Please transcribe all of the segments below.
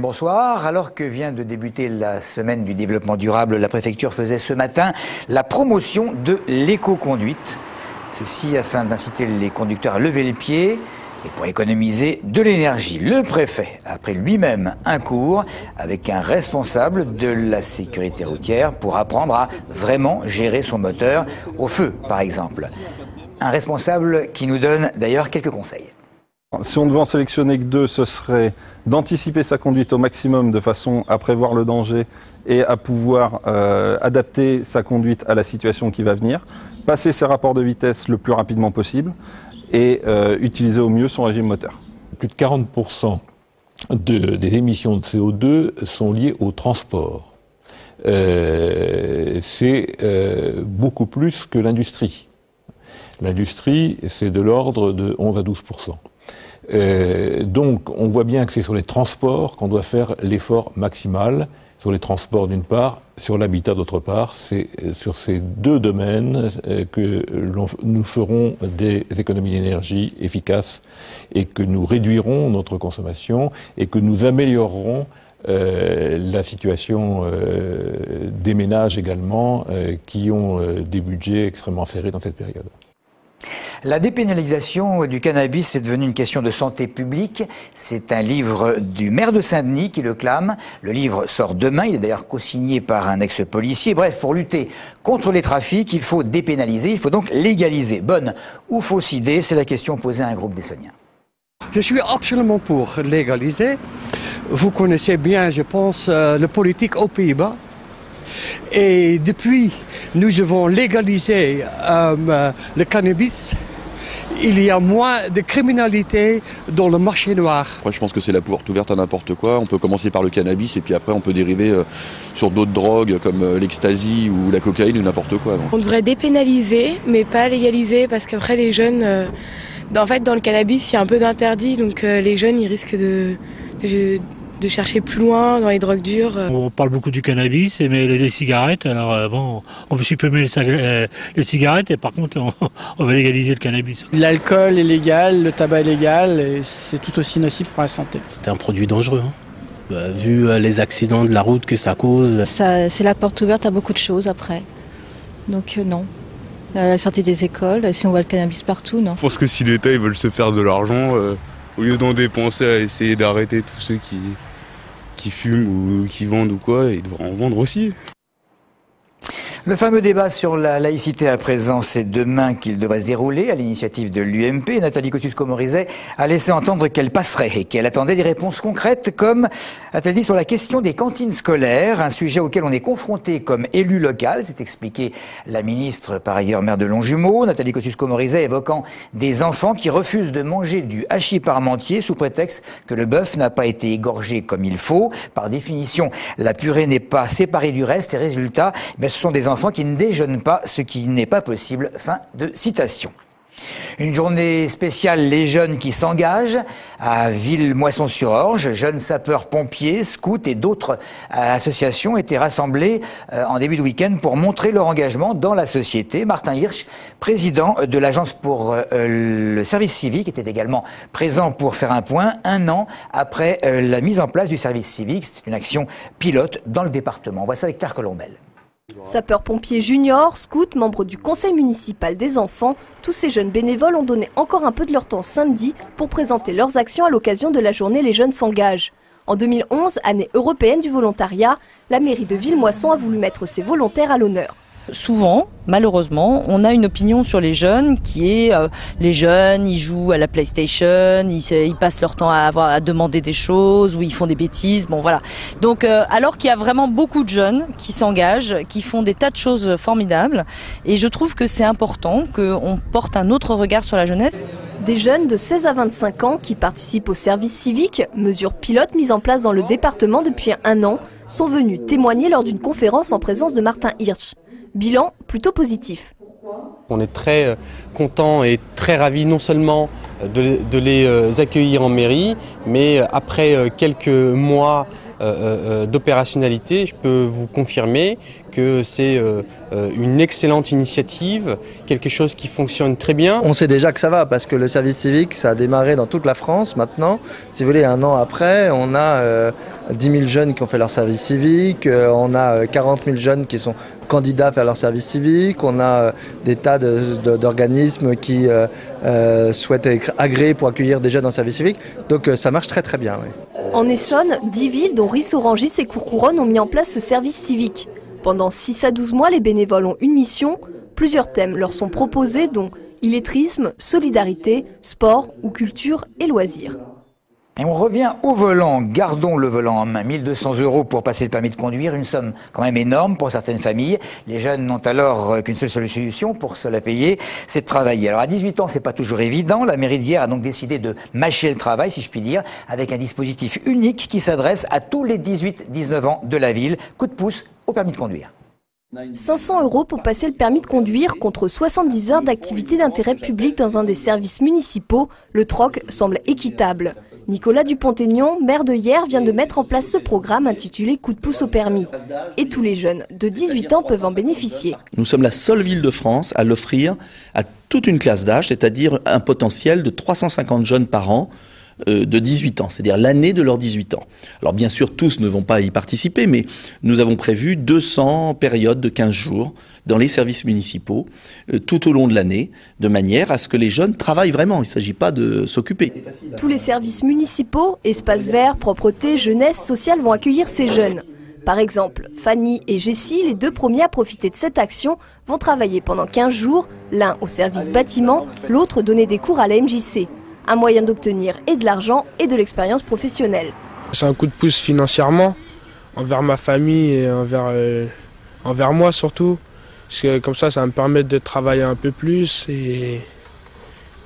bonsoir. Alors que vient de débuter la semaine du développement durable, la préfecture faisait ce matin la promotion de l'éco-conduite. Ceci afin d'inciter les conducteurs à lever le pied et pour économiser de l'énergie. Le préfet a pris lui-même un cours avec un responsable de la sécurité routière pour apprendre à vraiment gérer son moteur au feu, par exemple. Un responsable qui nous donne d'ailleurs quelques conseils. Si on devait en sélectionner que deux, ce serait d'anticiper sa conduite au maximum de façon à prévoir le danger et à pouvoir adapter sa conduite à la situation qui va venir, passer ses rapports de vitesse le plus rapidement possible et utiliser au mieux son régime moteur. Plus de 40% des émissions de CO2 sont liées au transport. C'est beaucoup plus que l'industrie. L'industrie, c'est de l'ordre de 11 à 12%. Donc, on voit bien que c'est sur les transports qu'on doit faire l'effort maximal. Sur les transports d'une part, sur l'habitat d'autre part. C'est sur ces deux domaines que nous ferons des économies d'énergie efficaces et que nous réduirons notre consommation et que nous améliorerons la situation des ménages également qui ont des budgets extrêmement serrés dans cette période. La dépénalisation du cannabis est devenue une question de santé publique. C'est un livre du maire de Saint-Denis qui le clame. Le livre sort demain, il est d'ailleurs co-signé par un ex-policier. Bref, pour lutter contre les trafics, il faut dépénaliser, il faut donc légaliser. Bonne ou fausse idée, c'est la question posée à un groupe d'Essonniens. Je suis absolument pour légaliser. Vous connaissez bien, je pense, le politique aux Pays-Bas. Et depuis, nous avons légalisé le cannabis. Il y a moins de criminalité dans le marché noir. Après, je pense que c'est la porte ouverte à n'importe quoi. On peut commencer par le cannabis et puis après on peut dériver sur d'autres drogues comme l'ecstasy ou la cocaïne ou n'importe quoi. Donc. On devrait dépénaliser mais pas légaliser parce qu'après les jeunes, en fait dans le cannabis il y a un peu d'interdit donc les jeunes ils risquent de chercher plus loin dans les drogues dures. On parle beaucoup du cannabis, mais les cigarettes, alors bon, on veut supprimer les cigarettes et par contre on va légaliser le cannabis. L'alcool est légal, le tabac est légal et c'est tout aussi nocif pour la santé. C'est un produit dangereux, hein. Vu les accidents de la route que ça cause. C'est la porte ouverte à beaucoup de choses après, donc non. À la sortie des écoles, si on voit le cannabis partout, non. Je pense que si l'État ils veulent se faire de l'argent, au lieu d'en dépenser à essayer d'arrêter tous ceux qui fument ou qui vendent ou quoi, ils devraient en vendre aussi. Le fameux débat sur la laïcité à présent, c'est demain qu'il devrait se dérouler à l'initiative de l'UMP. Nathalie Kosciusko-Morizet a laissé entendre qu'elle passerait et qu'elle attendait des réponses concrètes comme, a-t-elle dit, sur la question des cantines scolaires, un sujet auquel on est confronté comme élu local, c'est expliqué la ministre, par ailleurs maire de Longjumeau, Nathalie Kosciusko-Morizet évoquant des enfants qui refusent de manger du hachis parmentier sous prétexte que le bœuf n'a pas été égorgé comme il faut. Par définition, la purée n'est pas séparée du reste et résultat, ce sont des enfants qui ne déjeunent pas, ce qui n'est pas possible. Fin de citation. Une journée spéciale, les jeunes qui s'engagent à Villemoisson-sur-Orge. Jeunes sapeurs-pompiers, scouts et d'autres associations étaient rassemblés en début de week-end pour montrer leur engagement dans la société. Martin Hirsch, président de l'Agence pour le service civique, était également présent pour faire un point un an après la mise en place du service civique. C'est une action pilote dans le département. On voit ça avec Claire Colombel. Sapeurs-pompiers juniors, scouts, membres du conseil municipal des enfants, tous ces jeunes bénévoles ont donné encore un peu de leur temps samedi pour présenter leurs actions à l'occasion de la journée Les Jeunes s'engagent. En 2011, année européenne du volontariat, la mairie de Villemoisson a voulu mettre ses volontaires à l'honneur. Souvent, malheureusement, on a une opinion sur les jeunes qui est les jeunes, ils jouent à la PlayStation, ils passent leur temps à demander des choses ou ils font des bêtises, bon voilà. Donc alors qu'il y a vraiment beaucoup de jeunes qui s'engagent, qui font des tas de choses formidables et je trouve que c'est important qu'on porte un autre regard sur la jeunesse. Des jeunes de 16 à 25 ans qui participent au service civique, mesure pilote mise en place dans le département depuis un an, sont venus témoigner lors d'une conférence en présence de Martin Hirsch. Bilan plutôt positif. On est très contents et très ravis non seulement de les accueillir en mairie, mais après quelques mois d'opérationnalité, je peux vous confirmer que c'est une excellente initiative, quelque chose qui fonctionne très bien. On sait déjà que ça va parce que le service civique, ça a démarré dans toute la France maintenant. Si vous voulez, 1 an après, on a 10 000 jeunes qui ont fait leur service civique, on a 40 000 jeunes qui sont candidats à faire leur service civique, on a des tas d'organismes qui souhaitent être agréés pour accueillir des jeunes en service civique. Donc ça marche très très bien. Oui. En Essonne, 10 villes dont Ris-Orangis et Courcouronnes ont mis en place ce service civique. Pendant 6 à 12 mois, les bénévoles ont une mission. Plusieurs thèmes leur sont proposés, dont illettrisme, solidarité, sport ou culture et loisirs. Et on revient au volant. Gardons le volant en main. 1 200 € pour passer le permis de conduire, une somme quand même énorme pour certaines familles. Les jeunes n'ont alors qu'une seule solution pour se la payer, c'est de travailler. Alors à 18 ans, c'est pas toujours évident. La mairie d'Hyères a donc décidé de mâcher le travail, si je puis dire, avec un dispositif unique qui s'adresse à tous les 18-19 ans de la ville. Coup de pouce au permis de conduire. 500 € pour passer le permis de conduire contre 70 heures d'activité d'intérêt public dans un des services municipaux. Le troc semble équitable. Nicolas Dupont-Aignan, maire de Hyères, vient de mettre en place ce programme intitulé Coup de pouce au permis. Et tous les jeunes de 18 ans peuvent en bénéficier. Nous sommes la seule ville de France à l'offrir à toute une classe d'âge, c'est-à-dire un potentiel de 350 jeunes par an de 18 ans, c'est-à-dire l'année de leurs 18 ans. Alors bien sûr, tous ne vont pas y participer, mais nous avons prévu 200 périodes de 15 jours dans les services municipaux tout au long de l'année, de manière à ce que les jeunes travaillent vraiment. Il ne s'agit pas de s'occuper. Tous les services municipaux, espaces verts, propreté, jeunesse, social vont accueillir ces jeunes. Par exemple, Fanny et Jessie, les 2 premiers à profiter de cette action, vont travailler pendant 15 jours, l'un au service bâtiment, l'autre donner des cours à la MJC. Un moyen d'obtenir et de l'argent et de l'expérience professionnelle. C'est un coup de pouce financièrement, envers ma famille et envers moi surtout. Parce que comme ça va me permettre de travailler un peu plus et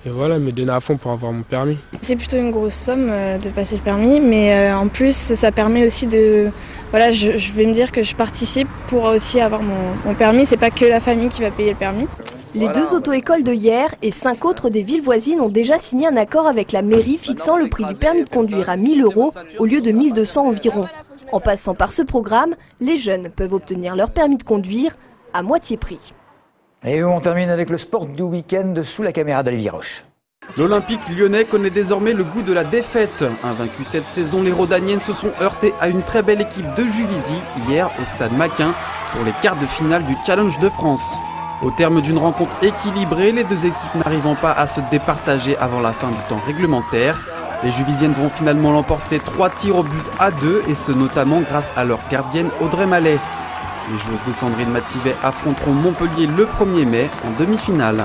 voilà, me donner à fond pour avoir mon permis. C'est plutôt une grosse somme de passer le permis, mais en plus ça permet aussi de... Voilà, je vais me dire que je participe pour aussi avoir mon permis, c'est pas que la famille qui va payer le permis. Les 2 auto-écoles de Hyères et 5 autres des villes voisines ont déjà signé un accord avec la mairie fixant le prix du permis de conduire à 1 000 € au lieu de 1 200 environ. En passant par ce programme, les jeunes peuvent obtenir leur permis de conduire à moitié prix. Et on termine avec le sport du week-end sous la caméra d'Olivier Roche. L'Olympique lyonnais connaît désormais le goût de la défaite. Invaincus cette saison, les Rodaniennes se sont heurtés à une très belle équipe de Juvisy hier au stade Maquin pour les quarts de finale du Challenge de France. Au terme d'une rencontre équilibrée, les 2 équipes n'arrivant pas à se départager avant la fin du temps réglementaire, les Juvisiennes vont finalement l'emporter 3 tirs au but à 2 et ce notamment grâce à leur gardienne Audrey Mallet. Les joueuses de Sandrine Mativet affronteront Montpellier le 1er mai en demi-finale.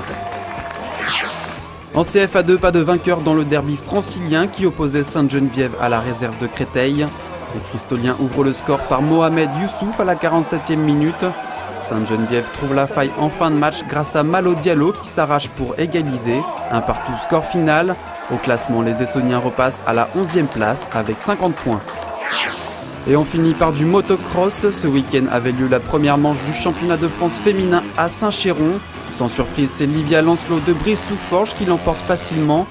En CFA2, pas de vainqueur dans le derby francilien qui opposait Sainte-Geneviève à la réserve de Créteil. Les Cristoliens ouvrent le score par Mohamed Youssouf à la 47e minute. Sainte-Geneviève trouve la faille en fin de match grâce à Malo Diallo qui s'arrache pour égaliser. Un partout score final. Au classement, les Essonniens repassent à la 11e place avec 50 points. Et on finit par du motocross. Ce week-end avait lieu la première manche du championnat de France féminin à Saint-Chéron. Sans surprise, c'est Livia Lancelot de Brive-sous-Forges qui l'emporte facilement.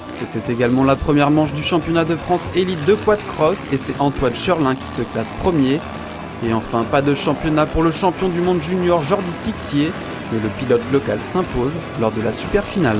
C'était également la première manche du championnat de France élite de quad-cross et c'est Antoine Cherlin qui se classe premier. Et enfin, pas de championnat pour le champion du monde junior Jordi Tixier, mais le pilote local s'impose lors de la super finale.